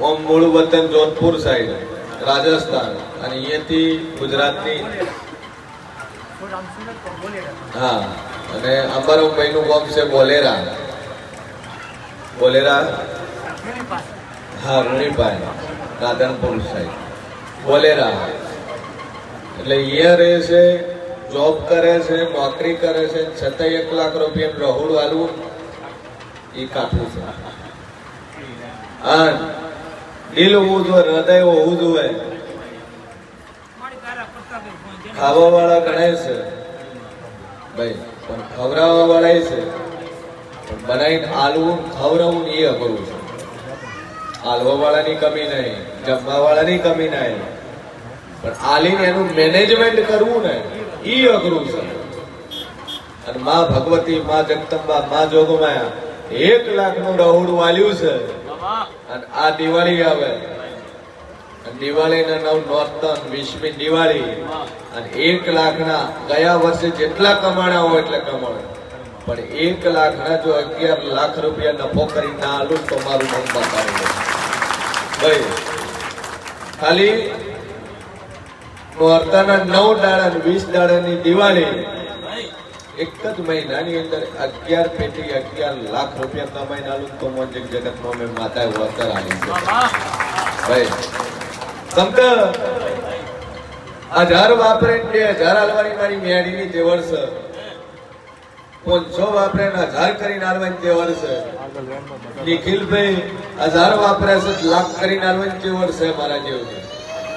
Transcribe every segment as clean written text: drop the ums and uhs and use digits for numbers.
ઓમ મૂળ વતન જોધપુર સાઈડ રાજસ્થાન અને અહીંયાથી ગુજરાતની હા અને અંબારામભાઈ નું ગામ છે બોલેરા બોલેરા હા રૂણીપાય રાધનપુર સાઈડ બોલેરા એટલે અહીંયા રહે છે જોબ કરે છે નોકરી કરે છે છતાં 1 લાખ રૂપિયા રહોડું આલવું એ કાઠું છે હા દિલ હોવું જોઈએ હૃદય હોવું જોઈએ ખાવા વાળા ગણાય છે ભાઈ પણ ખવડાવવા વાળા છે બનાવીને આલવું ખવડાવવું એ અઘરું છે આલવા વાળાની કમી નહીં જમવા વાળાની કમી નહીં પણ આલીને એનું મેનેજમેન્ટ કરવું ને એ અઘરું છે અને માં ભગવતી માં જગદંબા માં જોગમાયા 1 લાખ નું રહોડું આલ્યું છે અને આ દિવાળી આવે દિવાળીના નોરતન 20મી દિવાળી અને 1 લાખના ગયા વર્ષે જેટલા કમાણા હોય એટલે કમાણા પણ 1 લાખના જો 11 લાખ રૂપિયા નફો કરી ના આલું તો મારું મન બતાવી ભાઈ ખાલી નોરતાના 9 દાડા 20 દાડાની દિવાળી એક જ મહિનાની અંદર 11 પેટી 11 લાખ રૂપિયા કમાઈને આલું તો મોજક જગતમાં મેં માતાએ વળતર આલી છે ભાઈ સમજ 1000 વાપરે 2000 હાલવાની મારી મેળીની તે વર્ષ 500 વાપરે 1000 કરીને હાલવાની તે વર્ષ નિખિલભાઈ 1000 વાપરે છે લાખ કરીને હાલવાની તે વર્ષ મારા જેવું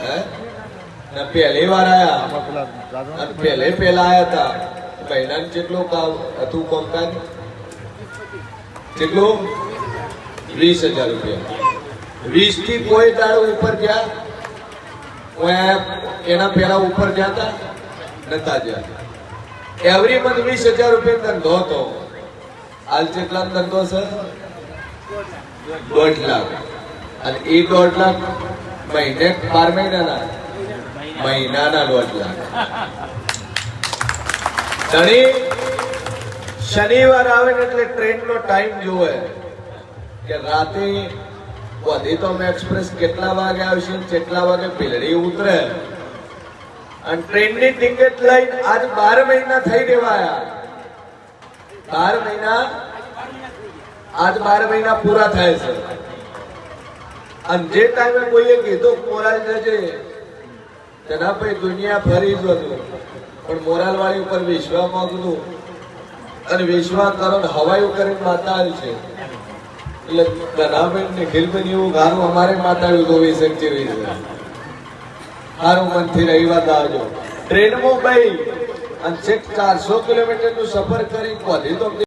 હે ને પહેલી વાર આયા અને પહેલા આયા હતા મહિનાનું જેટલું હતું કોમકાજ કેટલું 20,000 રૂપિયા 20 થી કોઈ દાડો ઉપર ગયા એના પેલા ઉપર ગયા નતા ગયા એવરી મંથ 20,000 રૂપિયા ધંધો હતો હાલ કેટલા ધંધો છે 1.5 લાખ અને એ 1.5 લાખ મહિને 12 મહિનાના 1.5 લાખ શનિવાર આવે એટલે ટ્રેન નો ટાઈમ જોવે કે રાતે વધી તો એક્સપ્રેસ કેટલા વાગે આવશે કેટલા વાગે ભીલડી ઉતરે અને ટ્રેન ની ટિકિટ લઈને આજ 12 મહિના થઈ દેવાયા 12 મહિના આજ 12 મહિના પૂરા થાય છે અને જે ટાઈમે કોઈએ કીધું મોરાલ જજે તેના પછી દુનિયા ફરી જ હતું પણ મોરાલ વાળી ઉપર વિશ્વાસ માંગતું અને વિશ્વાસ કરો હવાયું કરીને માતા આવી છે એટલે ધનાબેન ને ખીલબેન એવું ગારું અમારે માતાડ્યું તો વીસ જેવી છે સારું મનથી રવિવાર આવજો ટ્રેનમાં ભાઈ અને 400 કિલોમીટર નું સફર કરી પહોંચી તો